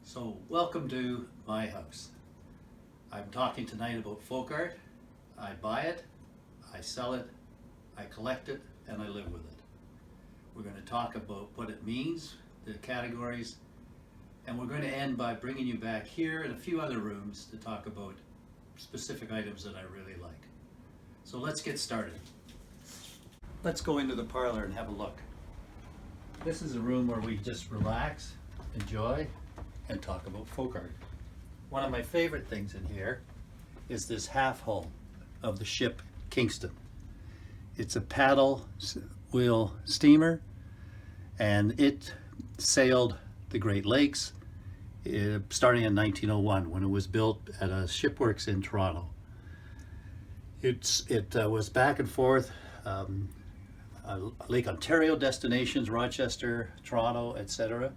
So welcome to my house. I'm talking tonight about folk art. I buy it, I sell it, I collect it, and I live with it. We're going to talk about what it means, the categories, and we're going to end by bringing you back here and a few other rooms to talk about specific items that I really like. So let's get started. Let's go into the parlor and have a look. This is a room where we just relax, enjoy, and talk about folk art. One of my favorite things in here is this half hull of the ship Kingston. It's a paddle wheel steamer, and it sailed the Great Lakes starting in 1901 when it was built at a shipworks in Toronto. It was back and forth, Lake Ontario destinations, Rochester, Toronto, etc.,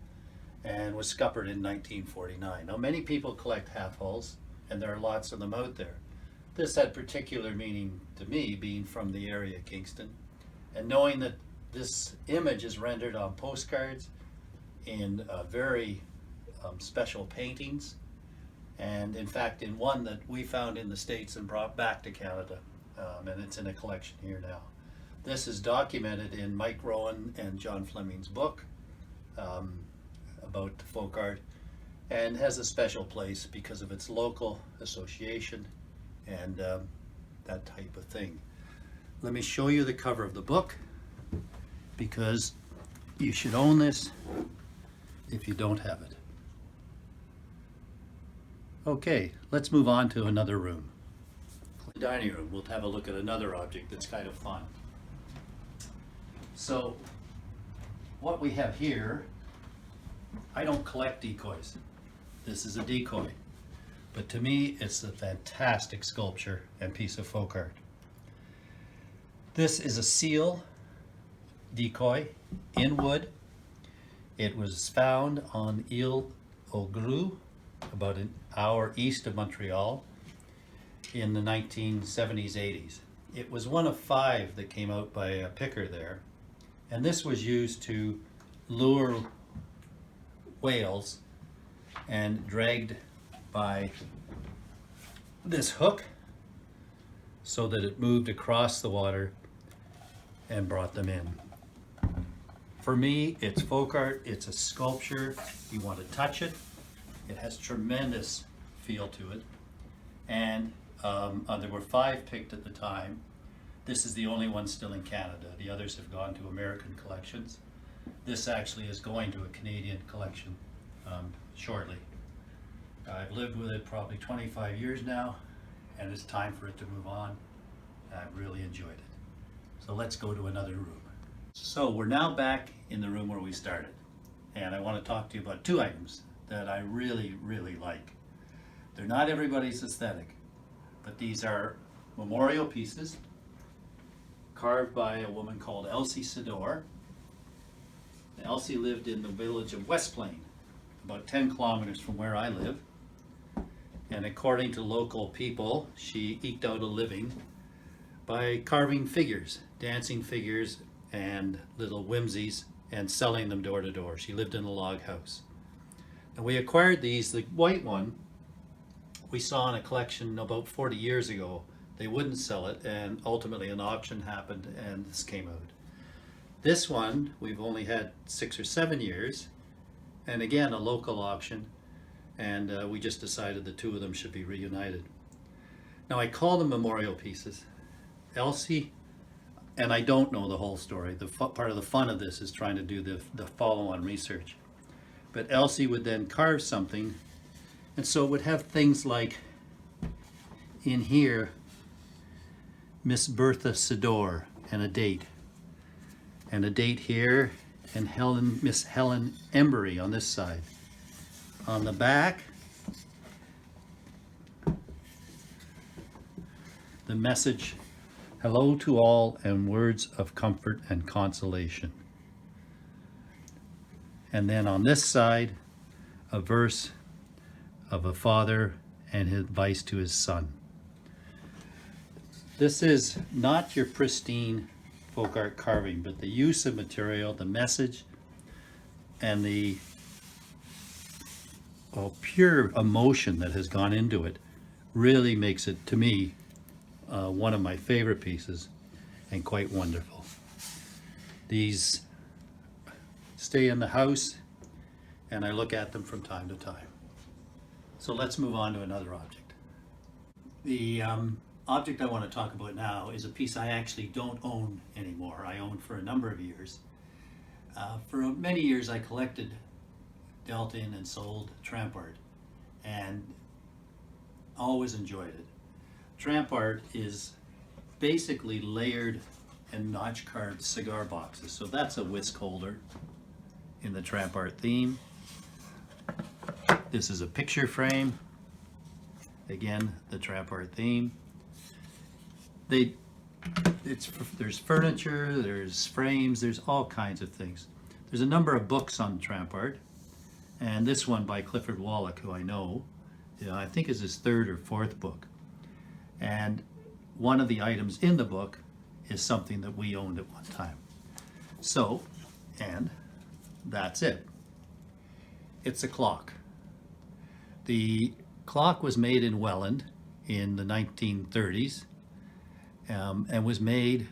and was scuppered in 1949. Now, many people collect half hulls, and there are lots of them out there. This had particular meaning to me, being from the area of Kingston, and knowing that this image is rendered on postcards in very special paintings, and in fact in one that we found in the States and brought back to Canada, and it's in a collection here now. This is documented in Mike Rowan and John Fleming's book about folk art, and has a special place because of its local association and that type of thing. Let me show you the cover of the book, because you should own this if you don't have it. Okay, let's move on to another room. The dining room. We'll have a look at another object that's kind of fun. So what we have here, I don't collect decoys. This is a decoy, but to me it's a fantastic sculpture and piece of folk art. This is a seal decoy in wood. It was found on Ile aux Grès, about an hour east of Montreal, in the 1970s, 80s. It was one of 5 that came out by a picker there, and this was used to lure whales and dragged by this hook so that it moved across the water and brought them in. For me, it's folk art, it's a sculpture. You want to touch it. It has tremendous feel to it. And there were 5 picked at the time. This is the only one still in Canada. The others have gone to American collections. This actually is going to a Canadian collection shortly. I've lived with it probably 25 years now, and it's time for it to move on. I've really enjoyed it. So let's go to another room. So we're now back in the room where we started, and I want to talk to you about 2 items that I really, really like. They're not everybody's aesthetic, but these are memorial pieces carved by a woman called Elsie Sidor. Elsie lived in the village of West Plain, about 10 kilometers from where I live. And according to local people, she eked out a living by carving figures, dancing figures and little whimsies, and selling them door to door. She lived in a log house. And we acquired these. The white one we saw in a collection about 40 years ago. They wouldn't sell it, and ultimately an auction happened and this came out. This one we've only had 6 or 7 years, and again a local auction, and we just decided the 2 of them should be reunited. Now, I call them memorial pieces. Elsie, and I don't know the whole story. Part of the fun of this is trying to do the follow-on research. But Elsie would then carve something, and so it would have things like, in here, Miss Bertha Sidor, and a date here, and Miss Helen Embury on this side. On the back, the message, "Hello to all and words of comfort and consolation." And then on this side, a verse of a father and his advice to his son. This is not your pristine folk art carving, but the use of material, the message, and the pure emotion that has gone into it really makes it, to me, one of my favorite pieces and quite wonderful. These stay in the house and I look at them from time to time. So let's move on to another object. The object I want to talk about now is a piece I actually don't own anymore. I owned for a number of years. For many years I collected, dealt in and sold Tramp Art and always enjoyed it. Tramp Art is basically layered and notch carved cigar boxes. So that's a whisk holder in the Tramp Art theme. This is a picture frame. Again, the Tramp Art theme. There's furniture, there's frames, there's all kinds of things. There's a number of books on Tramp Art, and this one by Clifford Wallach, who I know, I think is his third or fourth book. And one of the items in the book is something that we owned at one time. So, and that's it. It's a clock. The clock was made in Welland in the 1930s and was made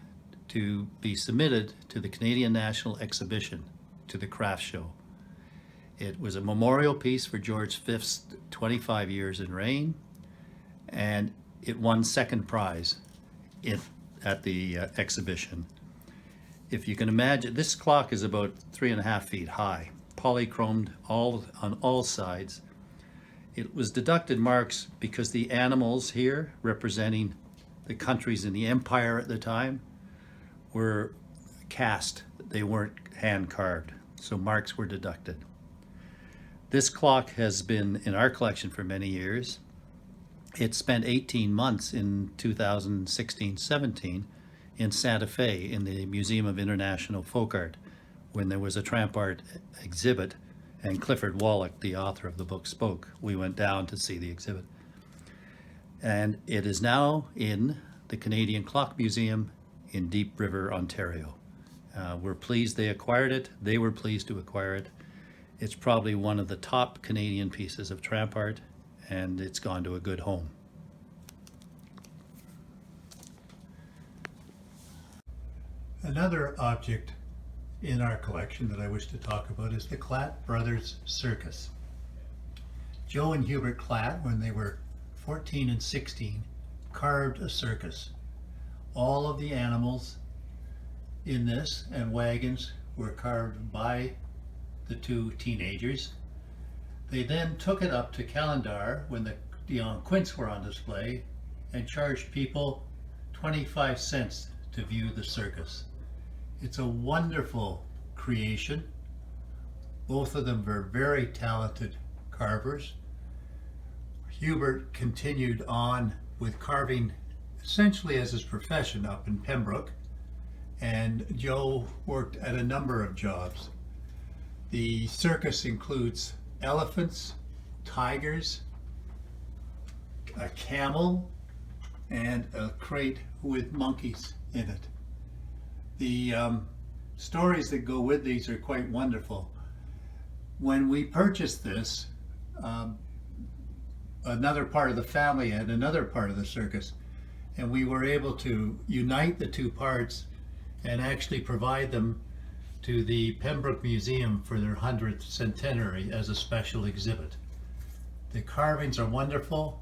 to be submitted to the Canadian National Exhibition, to the craft show. It was a memorial piece for George V's 25 years in reign, and it won second prize at the exhibition. If you can imagine, this clock is about 3.5 feet high, polychromed on all sides. It was deducted marks because the animals here, representing the countries in the empire at the time, were cast. They weren't hand carved, so marks were deducted. This clock has been in our collection for many years. It spent 18 months in 2016-17 in Santa Fe in the Museum of International Folk Art when there was a Tramp Art exhibit and Clifford Wallach, the author of the book, spoke. We went down to see the exhibit. And it is now in the Canadian Clock Museum in Deep River, Ontario. We're pleased they acquired it. They were pleased to acquire it. It's probably one of the top Canadian pieces of Tramp Art, and it's gone to a good home. Another object in our collection that I wish to talk about is the Klatt Brothers Circus. Joe and Hubert Klatt, when they were 14 and 16, carved a circus. All of the animals in this and wagons were carved by the two teenagers. They then took it up to Calendar when the Dion Quints were on display and charged people 25 cents to view the circus. It's a wonderful creation. Both of them were very talented carvers. Hubert continued on with carving essentially as his profession up in Pembroke, and Joe worked at a number of jobs. The circus includes elephants, tigers, a camel, and a crate with monkeys in it. The stories that go with these are quite wonderful. When we purchased this, another part of the family had another part of the circus, and we were able to unite the two parts and actually provide them to the Pembroke Museum for their 100th centenary as a special exhibit. The carvings are wonderful,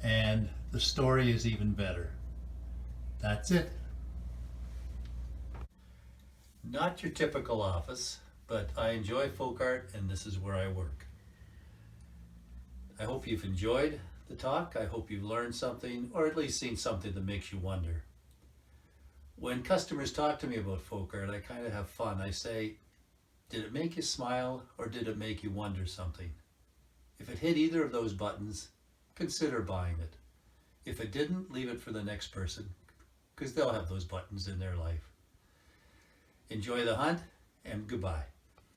and the story is even better. That's it. Not your typical office, but I enjoy folk art, and this is where I work. I hope you've enjoyed the talk. I hope you've learned something, or at least seen something that makes you wonder. When customers talk to me about folk art, I kind of have fun. I say, did it make you smile, or did it make you wonder something? If it hit either of those buttons, consider buying it. If it didn't, leave it for the next person, because they'll have those buttons in their life. Enjoy the hunt, and goodbye.